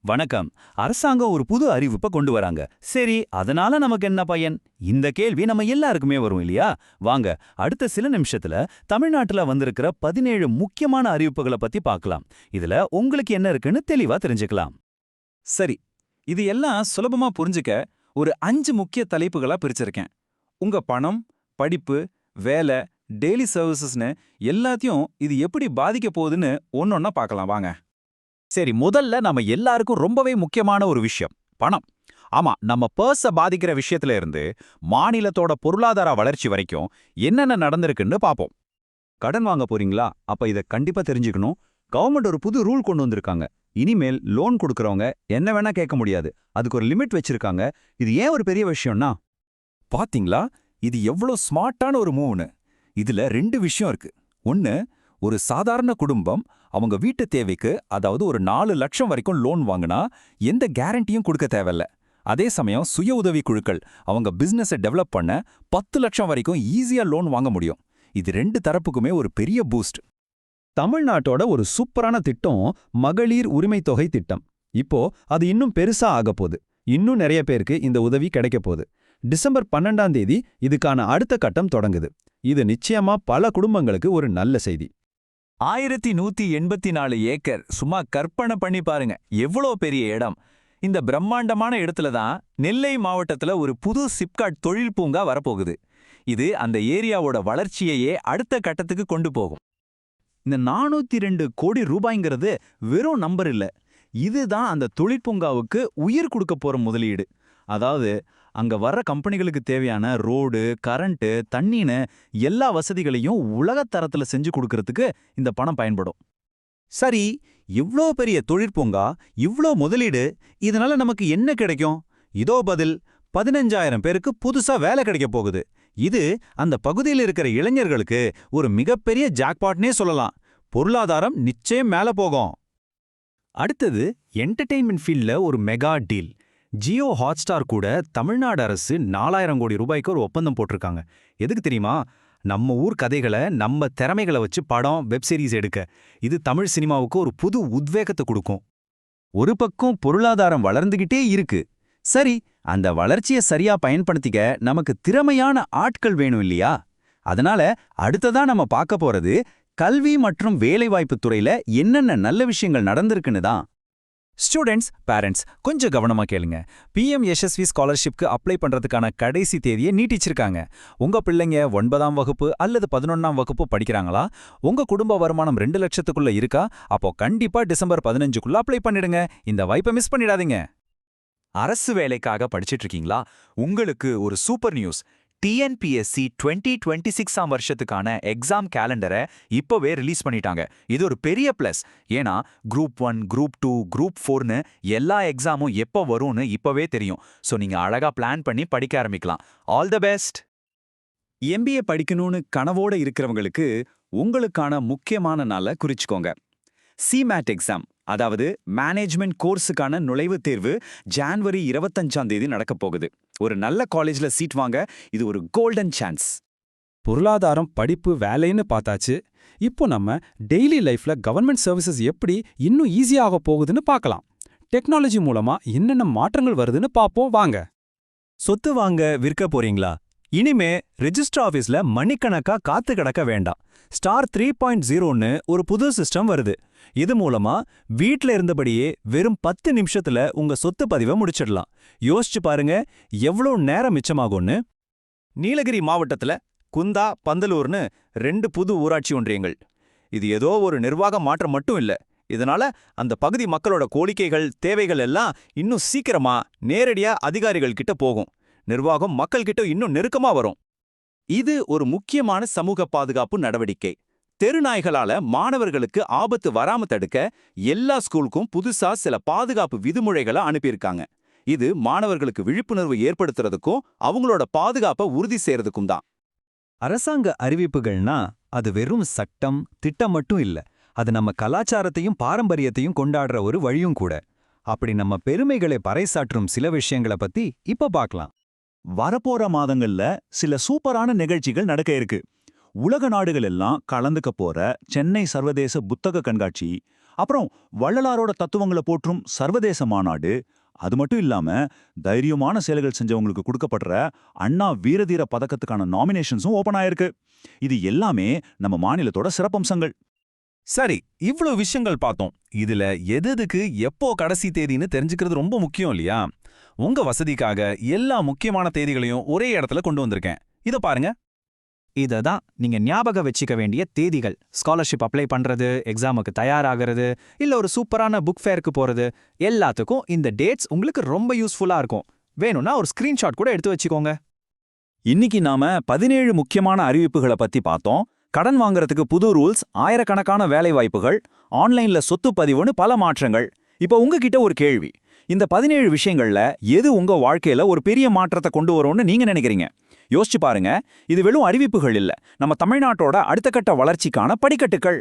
வணக்கம். அரசாங்கம் ஒரு புது அறிவிப்ப கொண்டு வராங்க. சரி, அதனால நமக்கு என்ன பயன்? இந்த கேள்வி நம்ம எல்லாருக்குமே வரும் இல்லையா? வாங்க, அடுத்த சில நிமிஷத்துல தமிழ்நாட்டுல வந்திருக்கிற 17 முக்கியமான அறிவிப்புகளை பத்தி பார்க்கலாம். இதுல உங்களுக்கு என்ன இருக்குன்னு தெளிவா தெரிஞ்சுக்கலாம். சரி, இது எல்லாம் சுலபமா புரிஞ்சுக்க ஒரு 5 முக்கிய தலைப்புகளா பிரிச்சிருக்கேன். உங்க பணம், படிப்பு, வேலை, டெய்லி சர்வீசஸ்னு எல்லாத்தையும் இது எப்படி பாதிக்க போகுதுன்னு ஒன்னொன்னா பார்க்கலாம் வாங்க. சரி, முதல்ல நம்ம எல்லாருக்கும் ரொம்பவே முக்கியமான ஒரு விஷயம் பணம். ஆமா, நம்ம பர்ஸ பாதிக்கிற விஷயத்துல இருந்து மாநிலத்தோட பொருளாதார வளர்ச்சி வரைக்கும் என்னென்ன நடந்திருக்குன்னு பாப்போம். கடன் வாங்க போறீங்களா? அப்ப இத கண்டிப்பா தெரிஞ்சுக்கணும். கவர்மெண்ட் ஒரு புது ரூல் கொண்டு வந்திருக்காங்க. இனிமேல் லோன் கொடுக்கறவங்க என்ன வேணா கேட்க முடியாது. அதுக்கு ஒரு லிமிட் வச்சிருக்காங்க. இது ஏன் ஒரு பெரிய விஷயம்னா? பாத்தீங்களா, இது எவ்வளோ ஸ்மார்ட்டான ஒரு மூவ்னு. இதுல 2 விஷயம் இருக்கு. ஒன்னு, ஒரு சாதாரண குடும்பம் அவங்க வீட்டு தேவைக்கு, அதாவது ஒரு 4 லட்சம் வரைக்கும் லோன் வாங்கினா எந்த கேரண்டியும் கொடுக்க தேவையில்ல. அதே சமயம் சுய உதவி குழுக்கள் அவங்க பிசினஸை டெவலப் பண்ண 10 லட்சம் வரைக்கும் ஈஸியா லோன் வாங்க முடியும். இது 2 தரப்புக்குமே ஒரு பெரிய பூஸ்ட். தமிழ்நாட்டோட ஒரு சூப்பரான திட்டம் மகளிர் உரிமை தொகை திட்டம். இப்போ அது இன்னும் பெருசா ஆகப்போகுது. இன்னும் நிறைய பேருக்கு இந்த உதவி கிடைக்க போகுது. டிசம்பர் 12ஆம் தேதி இதுக்கான அடுத்த கட்டம் தொடங்குது. இது நிச்சயமா பல குடும்பங்களுக்கு ஒரு நல்ல செய்தி. 1184 ஏக்கர், சும்மா கற்பனை பண்ணி பாருங்க, எவ்வளோ பெரிய இடம். இந்த பிரம்மாண்டமான இடத்துல தான் நெல்லை மாவட்டத்துல ஒரு புது சிப்காட் தொழில் பூங்கா வரப்போகுது. இது அந்த ஏரியாவோட வளர்ச்சியையே அடுத்த கட்டத்துக்கு கொண்டு போகும். இந்த 402 கோடி ரூபாய்ங்கிறது வெறும் நம்பர் இல்ல. இதுதான் அந்த தொழிற்பூங்காவுக்கு உயிர் கொடுக்க போற முதலீடு. அதாவது அங்க வர்ற கம்பெனிகளுக்கு தேவையான ரோடு, கரண்ட், தண்ணீன்னு எல்லா வசதிகளையும் உலகத்தரத்துல செஞ்சு கொடுக்கறதுக்கு இந்த பணம் பயன்படும். சரி, இவ்ளோ பெரிய தொழிற்பூங்கா, இவ்ளோ முதலீடு, இதனால நமக்கு என்ன கிடைக்கும்? இதோ பதில். 15,000 பேருக்கு புதுசா வேலை கிடைக்க போகுது. இது அந்த பகுதியில் இருக்கிற இளைஞர்களுக்கு ஒரு மிகப்பெரிய ஜாக்பாட்னே சொல்லலாம். பொருளாதாரம் நிச்சயம் மேல போகும். அடுத்தது என்டர்டெயின்மெண்ட் ஃபீல்ட்ல ஒரு மெகா டீல். ஜியோ ஹாட்ஸ்டார் கூட தமிழ்நாடு அரசு 4000 கோடி ரூபாய்க்கு ஒரு ஒப்பந்தம் போட்டிருக்காங்க. எதுக்கு தெரியுமா? நம்ம ஊர் கதைகளை, நம்ம திறமைகளை வச்சு படம், வெப்சீரிஸ் எடுக்க. இது தமிழ் சினிமாவுக்கு ஒரு புது உத்வேகத்தை கொடுக்கும். ஒரு பக்கம் பொருளாதாரம் வளர்ந்துகிட்டே இருக்கு. சரி, அந்த வளர்ச்சியை சரியா பயன்படுத்திக்க நமக்கு திறமையான ஆட்கள் வேணும் இல்லையா? அதனால அடுத்ததா நம்ம பார்க்க போறது கல்வி மற்றும் வேலைவாய்ப்பு துறையில என்னென்ன நல்ல விஷயங்கள் நடந்திருக்குன்னு தான். ஸ்டூடெண்ட்ஸ், பேரண்ட்ஸ் கொஞ்சம் கவனமா கேளுங்க. PM யசஸ்வி ஸ்காலர்ஷிப்க்கு அப்ளை பண்றதுக்கான கடைசி தேதியை நீட்டிச்சிருக்காங்க. உங்க பிள்ளைங்க 9ஆம் வகுப்பு அல்லது 11ஆம் வகுப்பு படிக்கிறாங்களா? உங்க குடும்ப வருமானம் 2 லட்சத்துக்குள்ள இருக்கா? அப்போ கண்டிப்பா டிசம்பர் 15க்குள்ள அப்ளை பண்ணிடுங்க. இந்த வாய்ப்பை மிஸ் பண்ணிடாதீங்க. அரசு வேலைக்காக படிச்சிட்டு இருக்கீங்களா? உங்களுக்கு ஒரு சூப்பர் நியூஸ். TNPSC 2026ஆம் வருஷத்துக்கான எக்ஸாம் கேலண்டரை இப்போவே ரிலீஸ் பண்ணிட்டாங்க. இது ஒரு பெரிய பிளஸ். ஏன்னா குரூப் 1, குரூப் 2, குரூப் 4னு எல்லா எக்ஸாமும் எப்போ வரும்னு இப்போவே தெரியும். ஸோ நீங்க அழகா பிளான் பண்ணி படிக்க ஆரம்பிக்கலாம். All the best. MBA படிக்கணும்னு கனவோட இருக்கிறவங்களுக்கு உங்களுக்கான முக்கியமான நாளை குறிச்சுக்கோங்க. CMAT எக்ஸாம், அதாவது மேனேஜ்மெண்ட் கோர்ஸுக்கான நுழைவுத் தேர்வு ஜான்வரி 25ஆம் தேதி நடக்கப் போகுது. ஒரு நல்ல காலேஜ்ல சீட் வாங்க இது ஒரு கோல்டன் சான்ஸ். பொருளாதாரம், படிப்பு, வேலைன்னு பார்த்தாச்சு. இப்போ நம்ம டெய்லி லைஃப்ல கவர்மெண்ட் சர்வீசஸ் எப்படி இன்னும் ஈஸியாக போகுதுன்னு பார்க்கலாம். டெக்னாலஜி மூலமா என்னென்ன மாற்றங்கள் வருதுன்னு பார்ப்போம் வாங்க. சொத்து வாங்க விற்க போறீங்களா? இனிமே ரெஜிஸ்டர் ஆஃபீஸ்ல மணிக்கணக்கா காத்து கிடக்க வேண்டாம். ஸ்டார் 3.0ன்னு ஒரு புது சிஸ்டம் வருது. இது மூலமா வீட்ல இருந்தபடியே வெறும் 10 நிமிஷத்துல உங்க சொத்து பதிவை முடிச்சிடலாம். யோசிச்சு பாருங்க, எவ்வளோ நேரம் மிச்சமாகும்னு. நீலகிரி மாவட்டத்துல குந்தா, பந்தலூர்னு 2 புது ஊராட்சி ஒன்றியங்கள். இது ஏதோ ஒரு நிர்வாக மாற்றம் மட்டும் இல்ல. இதனால அந்த பகுதி மக்களோட கோரிக்கைகள், தேவைகள் எல்லாம் இன்னும் சீக்கிரமா நேரடியா அதிகாரிகள் கிட்ட போகும். நிர்வாகம் மக்கள் கிட்ட இன்னும் நெருக்கமா வரும். இது ஒரு முக்கியமான சமூக பாதுகாப்பு நடவடிக்கை. தெருநாய்களால மாணவர்களுக்கு ஆபத்து வராம தடுக்க எல்லா ஸ்கூலுக்கும் புதுசா சில பாதுகாப்பு விதிமுறைகளை அனுப்பியிருக்காங்க. இது மாணவர்களுக்கு விழிப்புணர்வு ஏற்படுத்துறதுக்கும் அவங்களோட பாதுகாப்பை உறுதி செய்யறதுக்கும் தான். அரசாங்க அறிவிப்புகள்னா அது வெறும் சட்டம், திட்டம் மட்டும் இல்ல. அது நம்ம கலாச்சாரத்தையும் பாரம்பரியத்தையும் கொண்டாடுற ஒரு வழியும் கூட. அப்படி நம்ம பெருமைகளை பறைசாற்றும் சில விஷயங்களை பத்தி இப்ப பார்க்கலாம். வரப்போற மாதங்கள்ல சில சூப்பரான நிகழ்ச்சிகள் நடக்க இருக்கு. உலக நாடுகள் எல்லாம் கலந்துக்க போற சென்னை சர்வதேச புத்தக கண்காட்சி, அப்புறம் வள்ளலாரோட தத்துவங்களை போற்றும் சர்வதேச மாநாடு, அது மட்டும் இல்லாம தைரியமான செயல்கள் செஞ்சவங்களுக்கு கொடுக்கப்படுற அண்ணா வீரதீர பதக்கத்துக்கான நாமினேஷன்ஸும் ஓபன் ஆயிருக்கு. இது எல்லாமே நம்ம மாநிலத்தோட சிறப்பம்சங்கள். சரி, இவ்ளோ விஷயங்கள் பார்த்தோம். இதுல எதுக்கு எப்போ கடைசி தேதின்னு தெரிஞ்சுக்கிறது ரொம்ப முக்கியம் இல்லையா? உங்க வசதிக்காக எல்லா முக்கியமான தேதிகளையும் ஒரே இடத்துல கொண்டு வந்திருக்கேன். இத பாருங்க. இததான் நீங்க ஞாபகம் வச்சுக்க வேண்டிய தேதிகள். ஸ்காலர்ஷிப் அப்ளை பண்றது, எக்ஸாமுக்கு தயாராகிறது, இல்ல ஒரு சூப்பரான புக் ஃபேருக்கு போறது, எல்லாத்துக்கும் இந்த டேட்ஸ் உங்களுக்கு ரொம்ப யூஸ்ஃபுல்லா இருக்கும். வேணும்னா ஒரு ஸ்கிரீன்ஷாட் கூட எடுத்து வச்சுக்கோங்க. இன்னைக்கு நாம 17 முக்கியமான அறிவிப்புகளை பத்தி பார்த்தோம். கடன் வாங்குறதுக்கு புது ரூல்ஸ், ஆயிரக்கணக்கான வேலை வாய்ப்புகள், ஆன்லைன்ல சொத்து பதிவுன்னு பல மாற்றங்கள். இப்போ உங்ககிட்ட ஒரு கேள்வி. இந்த 17 விஷயங்கள்ல எது உங்க வாழ்க்கையில ஒரு பெரிய மாற்றத்தை கொண்டு வரும்னு நீங்க நினைக்கிறீங்க? யோசிச்சு பாருங்க. இது வெறும் அறிவிப்புகள் இல்ல, நம்ம தமிழ்நாட்டோட அடுத்த கட்ட வளர்ச்சிக்கான படிக்கட்டுகள்.